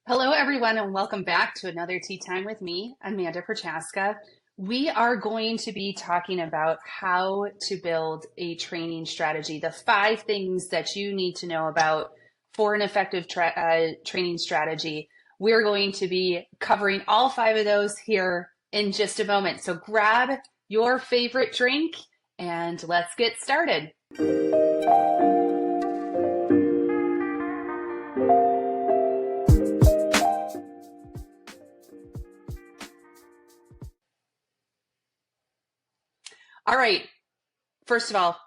Hello, everyone, and welcome back to another Tea Time with me, Amanda Prochaska. We are going to be talking about how to build a training strategy, the 5 things that you need to know about for an effective training strategy. We're going to be covering all 5 of those here in just a moment. So grab your favorite drink and let's get started. All right. First of all,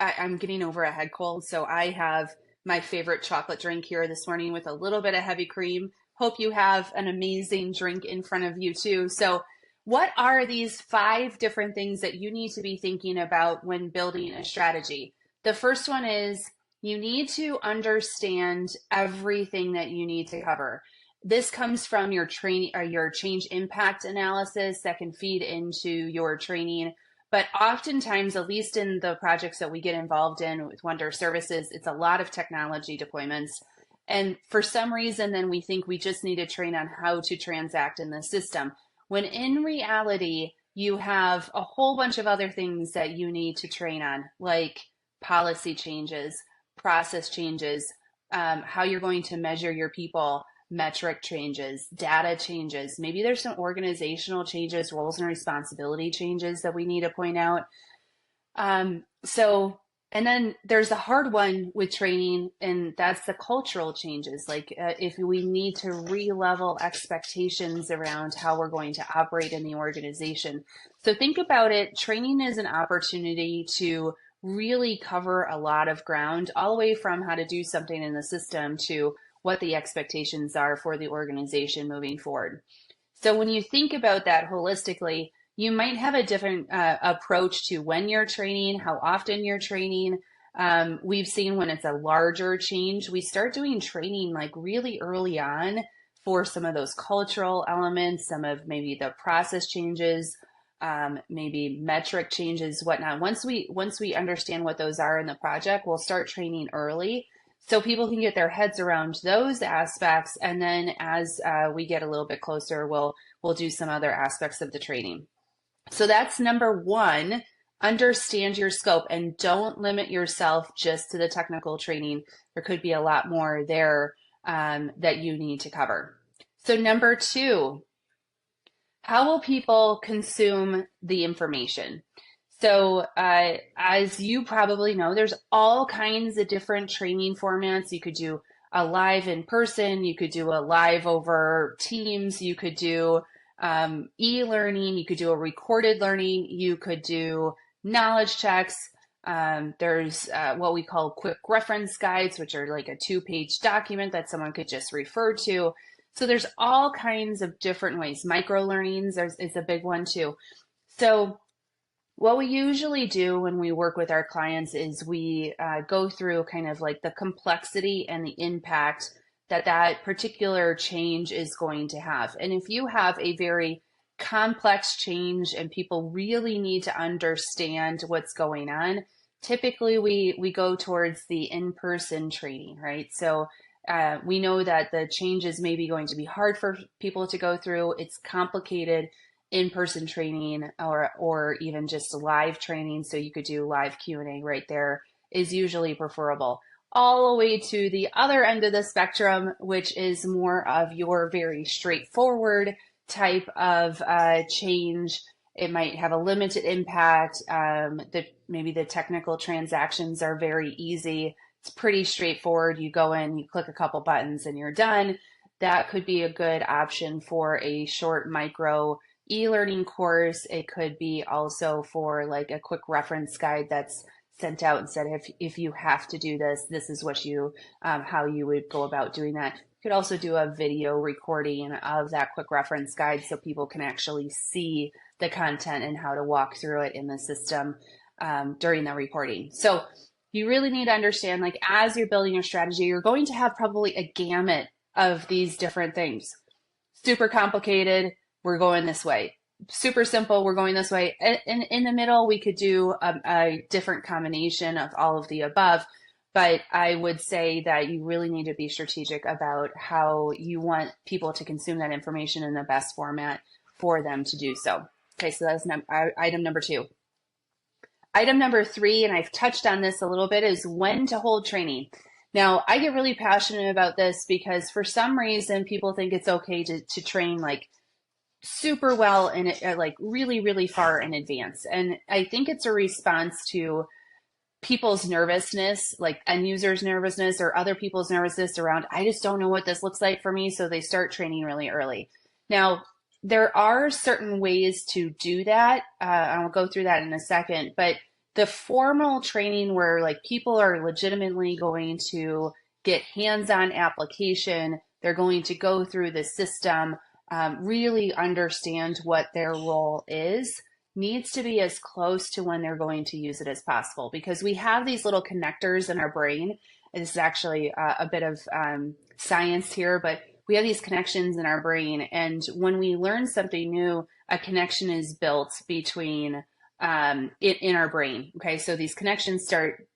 I'm getting over a head cold, so I have my favorite chocolate drink here this morning with a little bit of heavy cream. Hope you have an amazing drink in front of you too. So what are these 5 different things that you need to be thinking about when building a strategy? The first one is you need to understand everything that you need to cover. This comes from your training or your change impact analysis that can feed into your training. But oftentimes, at least in the projects that we get involved in with Wonder Services, it's a lot of technology deployments. And for some reason, then we think we just need to train on how to transact in the system. When in reality, you have a whole bunch of other things that you need to train on, like policy changes, process changes, how you're going to measure your people, metric changes, data changes. Maybe there's some organizational changes, roles and responsibility changes that we need to point out. And then there's the hard one with training, and that's the cultural changes. Like if we need to re-level expectations around how we're going to operate in the organization. So think about it. Training is an opportunity to really cover a lot of ground, all the way from how to do something in the system to what the expectations are for the organization moving forward. So when you think about that holistically, you might have a different approach to when you're training, how often you're training. We've seen when it's a larger change, we start doing training like really early on for some of those cultural elements, some of maybe the process changes, maybe metric changes, whatnot. Once we understand what those are in the project, we'll start training early so people can get their heads around those aspects. And then as we get a little bit closer, we'll do some other aspects of the training. So that's number 1, understand your scope and don't limit yourself just to the technical training. There could be a lot more there that you need to cover. So number 2, how will people consume the information? So as you probably know, there's all kinds of different training formats. You could do a live in person, you could do a live over Teams, you could do e-learning, you could do a recorded learning, you could do knowledge checks. There's what we call quick reference guides, which are like a 2-page document that someone could just refer to. So there's all kinds of different ways. Micro learnings is a big one too. So what we usually do when we work with our clients is we go through kind of like the complexity and the impact that particular change is going to have. And if you have a very complex change and people really need to understand what's going on, typically we go towards the in-person training, right? So we know that the changes may be going to be hard for people to go through. It's complicated. In-person training or even just live training, so you could do live Q&A right there, is usually preferable. All the way to the other end of the spectrum, which is more of your very straightforward type of change. It might have a limited impact. Maybe the technical transactions are very easy. It's pretty straightforward. You go in, you click a couple buttons, and you're done. That could be a good option for a short micro e-learning course. It could be also for like a quick reference guide that's sent out and said, if you have to do this, this is what you, how you would go about doing that. You could also do a video recording of that quick reference guide so people can actually see the content and how to walk through it in the system during the reporting. So you really need to understand, like, as you're building your strategy, you're going to have probably a gamut of these different things. Super complicated, we're going this way. Super simple, we're going this way. And in the middle, we could do a different combination of all of the above. But I would say that you really need to be strategic about how you want people to consume that information in the best format for them to do so. Okay, so that's item number 2. Item number 3, and I've touched on this a little bit, is when to hold training. Now, I get really passionate about this because for some reason people think it's okay to train like super well and like really, really far in advance. And I think it's a response to people's nervousness, like end users' nervousness or other people's nervousness around, I just don't know what this looks like for me. So they start training really early. Now, there are certain ways to do that. I'll go through that in a second, but the formal training where like people are legitimately going to get hands-on application, they're going to go through the system, really understand what their role is, needs to be as close to when they're going to use it as possible, because we have these little connectors in our brain. This is actually a bit of science here, but we have these connections in our brain. And when we learn something new, a connection is built between in our brain. Okay, so these connections start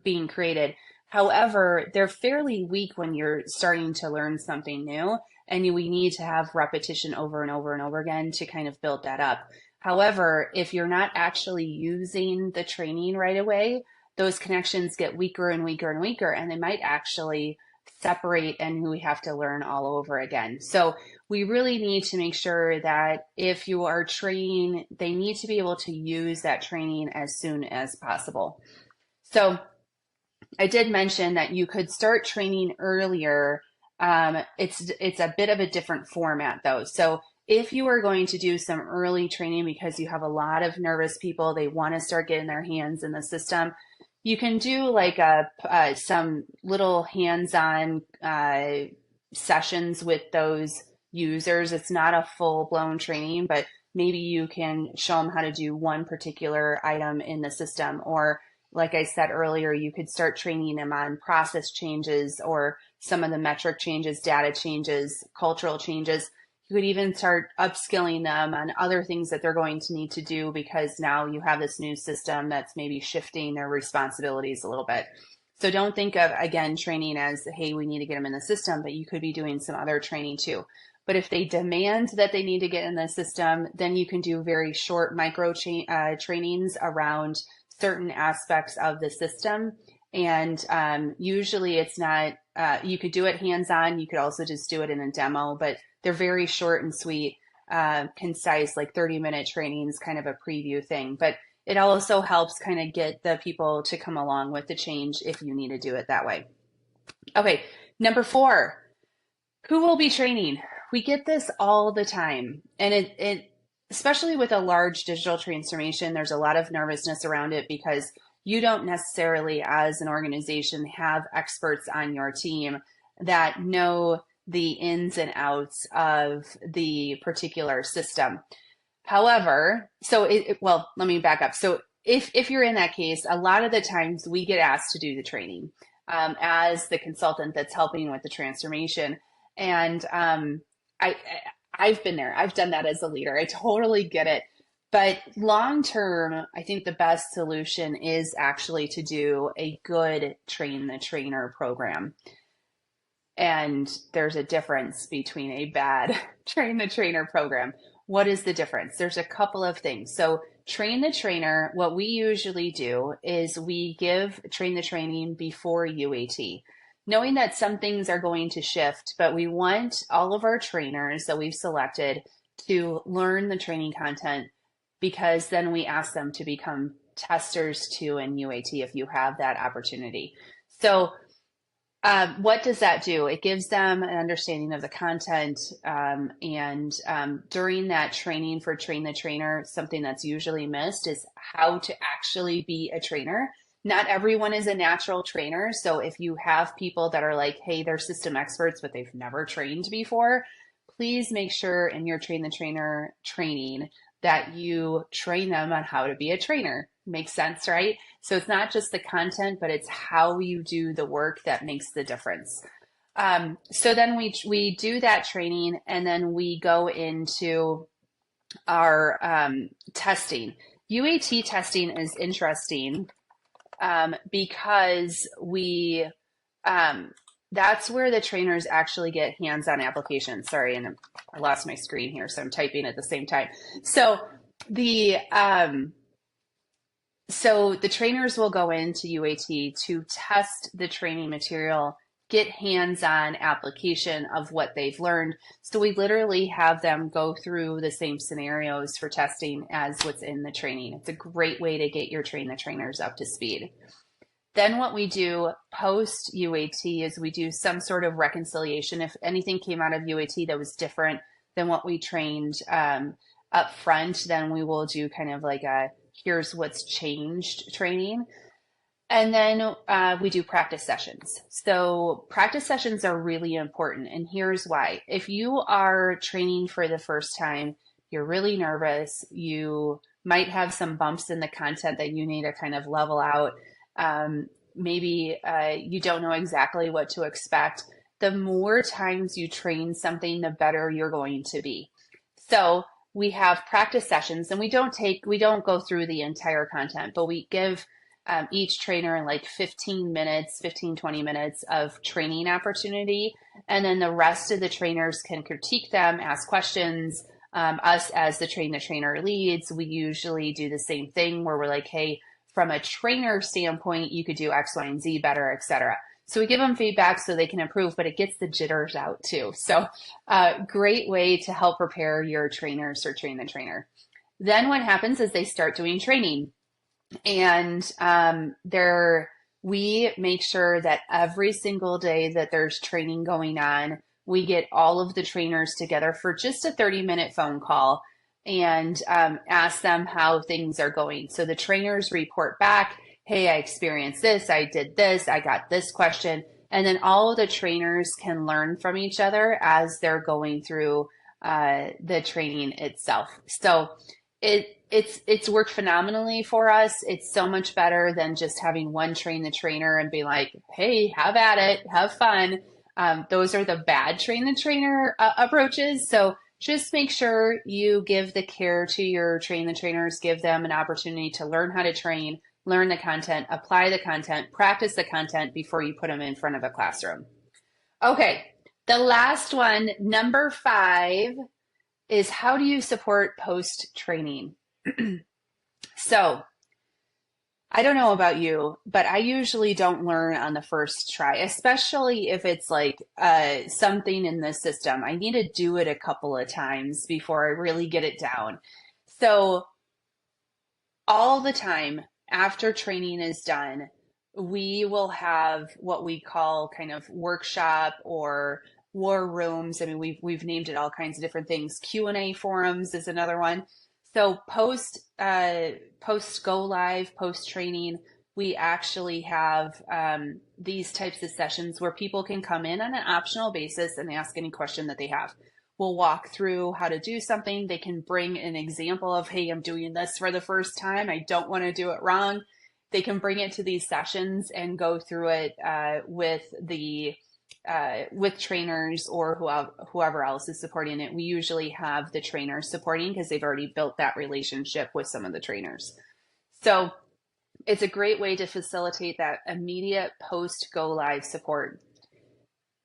being created. However, they're fairly weak when you're starting to learn something new, and we need to have repetition over and over and over again to kind of build that up. However, if you're not actually using the training right away, those connections get weaker and weaker and weaker, and they might actually separate, and we have to learn all over again. So we really need to make sure that if you are training, they need to be able to use that training as soon as possible. So I did mention that you could start training earlier. It's a bit of a different format though. So if you are going to do some early training because you have a lot of nervous people, they want to start getting their hands in the system, you can do like some little hands-on sessions with those users. It's not a full-blown training, but maybe you can show them how to do one particular item in the system. Or like I said earlier, you could start training them on process changes or some of the metric changes, data changes, cultural changes. You could even start upskilling them on other things that they're going to need to do because now you have this new system that's maybe shifting their responsibilities a little bit. So don't think of, again, training as, hey, we need to get them in the system, but you could be doing some other training too. But if they demand that they need to get in the system, then you can do very short micro trainings around certain aspects of the system. And usually it's not, you could do it hands-on. You could also just do it in a demo, but they're very short and sweet, concise, like 30-minute trainings, kind of a preview thing. But it also helps kind of get the people to come along with the change if you need to do it that way. Okay, number 4, who will be training? We get this all the time. And it especially with a large digital transformation, there's a lot of nervousness around it because you don't necessarily, as an organization, have experts on your team that know the ins and outs of the particular system. However, well, let me back up. So if you're in that case, a lot of the times we get asked to do the training as the consultant that's helping with the transformation. And I've been there. I've done that as a leader. I totally get it. But long term, I think the best solution is actually to do a good train the trainer program. And there's a difference between a bad train the trainer program. What is the difference? There's a couple of things. So train the trainer, what we usually do is we train the training before UAT, knowing that some things are going to shift, but we want all of our trainers that we've selected to learn the training content, because then we ask them to become testers too in UAT if you have that opportunity. So what does that do? It gives them an understanding of the content, and during that training for Train the Trainer, something that's usually missed is how to actually be a trainer. Not everyone is a natural trainer. So if you have people that are like, hey, they're system experts, but they've never trained before, please make sure in your Train the Trainer training that you train them on how to be a trainer. Makes sense, right? So it's not just the content, but it's how you do the work that makes the difference. So then we do that training, and then we go into our testing. UAT testing is interesting because that's where the trainers actually get hands-on applications. Sorry, and I lost my screen here, so I'm typing at the same time. So the trainers will go into UAT to test the training material, get hands-on application of what they've learned. So we literally have them go through the same scenarios for testing as what's in the training. It's a great way to get your train the trainers up to speed. Then what we do post UAT is we do some sort of reconciliation. If anything came out of UAT that was different than what we trained up front, then we will do kind of like a here's what's changed training. And then we do practice sessions. So practice sessions are really important. And here's why. If you are training for the first time, you're really nervous, you might have some bumps in the content that you need to kind of level out. Maybe you don't know exactly what to expect. The more times you train something, the better you're going to be. So we have practice sessions, and we don't go through the entire content, but we give each trainer like 15 minutes, 15, 20 minutes of training opportunity. And then the rest of the trainers can critique them, ask questions. Us as the trainer leads, we usually do the same thing where we're like, hey, from a trainer standpoint, you could do X, Y, and Z better, et cetera. So we give them feedback so they can improve, but it gets the jitters out too. So great way to help prepare your trainers or train the trainer. Then what happens is they start doing training. And we make sure that every single day that there's training going on, we get all of the trainers together for just a 30-minute phone call and ask them how things are going. So the trainers report back, hey, I experienced this, I did this, I got this question. And then all of the trainers can learn from each other as they're going through the training itself. So it's worked phenomenally for us. It's so much better than just having one train the trainer and be like, hey, have at it, have fun. Those are the bad train the trainer approaches. So just make sure you give the care to your train the trainers, give them an opportunity to learn how to train, learn the content, apply the content, practice the content before you put them in front of a classroom. Okay, the last one, number 5, is how do you support post-training? So I don't know about you, but I usually don't learn on the first try, especially if it's like something in the system. I need to do it a couple of times before I really get it down. So all the time after training is done, we will have what we call kind of workshop or war rooms. I mean, we've named it all kinds of different things. Q&A forums is another one. So post go live, post training, we actually have these types of sessions where people can come in on an optional basis and ask any question that they have. We'll walk through how to do something. They can bring an example of, hey, I'm doing this for the first time. I don't want to do it wrong. They can bring it to these sessions and go through it with trainers or whoever else is supporting it. We usually have the trainers supporting because they've already built that relationship with some of the trainers. So it's a great way to facilitate that immediate post go live support.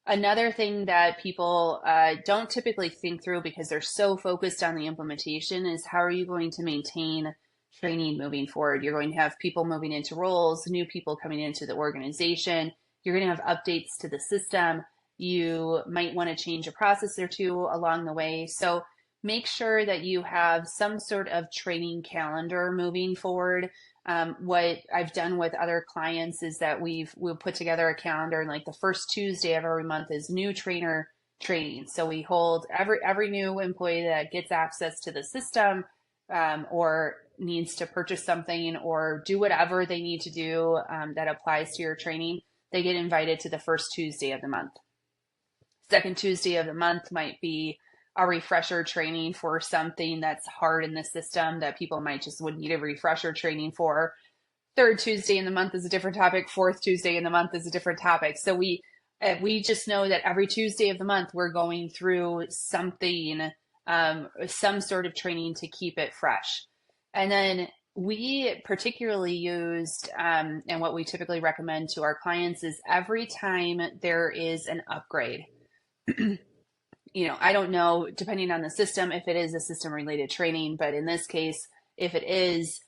Another thing that people don't typically think through because they're so focused on the implementation is how are you going to maintain training moving forward? You're going to have people moving into roles, new people coming into the organization. You're going to have updates to the system. You might want to change a process or two along the way. So make sure that you have some sort of training calendar moving forward. What I've done with other clients is that we'll put together a calendar, and like the first Tuesday of every month is new trainer training. So we hold every new employee that gets access to the system or needs to purchase something or do whatever they need to do that applies to your training. They get invited to the first Tuesday of the month. Second Tuesday of the month might be a refresher training for something that's hard in the system that people might just would need a refresher training for. Third Tuesday in the month is a different topic. Fourth Tuesday in the month is a different topic. So we just know that every Tuesday of the month we're going through something, some sort of training to keep it fresh. And then we particularly used, and what we typically recommend to our clients is every time there is an upgrade, I don't know, depending on the system, if it is a system related training, but in this case, if it is,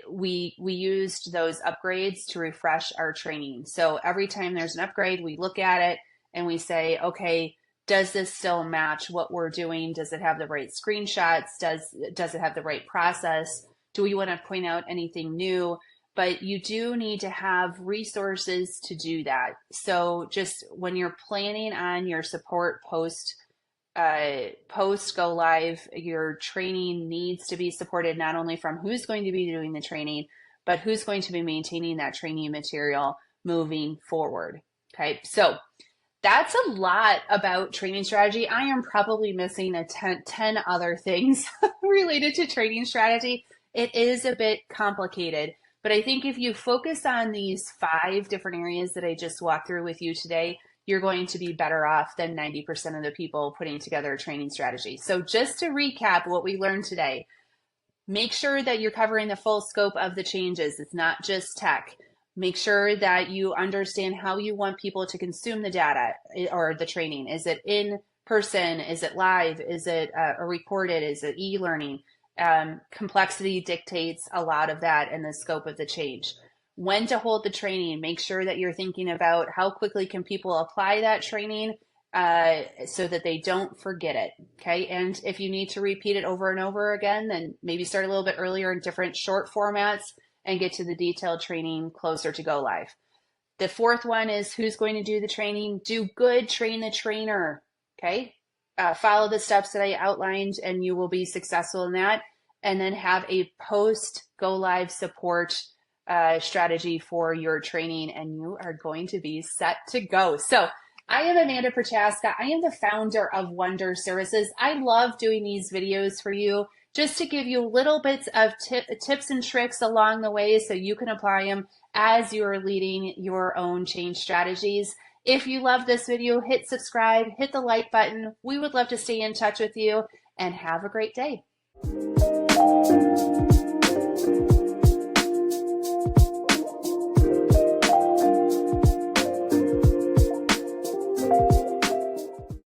we used those upgrades to refresh our training. So every time there's an upgrade, we look at it and we say, okay, does this still match what we're doing? Does it have the right screenshots? Does it have the right process? Do we want to point out anything new? But you do need to have resources to do that. So just when you're planning on your support post go live, your training needs to be supported not only from who's going to be doing the training, but who's going to be maintaining that training material moving forward. Okay, so that's a lot about training strategy. I am probably missing 10 other things related to training strategy. It is a bit complicated, but I think if you focus on these 5 different areas that I just walked through with you today, you're going to be better off than 90% of the people putting together a training strategy. So just to recap what we learned today, make sure that you're covering the full scope of the changes. It's not just tech. Make sure that you understand how you want people to consume the data or the training. Is it in person? Is it live? Is it recorded? Is it e-learning? Complexity dictates a lot of that and the scope of the change. When to hold the training, make sure that you're thinking about how quickly can people apply that training so that they don't forget it, okay? And if you need to repeat it over and over again, then maybe start a little bit earlier in different short formats and get to the detailed training closer to go live. The 4th one is who's going to do the training. Do good, train the trainer, okay? Follow the steps that I outlined and you will be successful in that. And then have a post go live support strategy for your training, and you are going to be set to go. So I am Amanda Prochaska. I am the founder of Wonder Services. I love doing these videos for you just to give you little bits of tips and tricks along the way so you can apply them as you're leading your own change strategies. If you love this video, hit subscribe, hit the like button. We would love to stay in touch with you, and have a great day.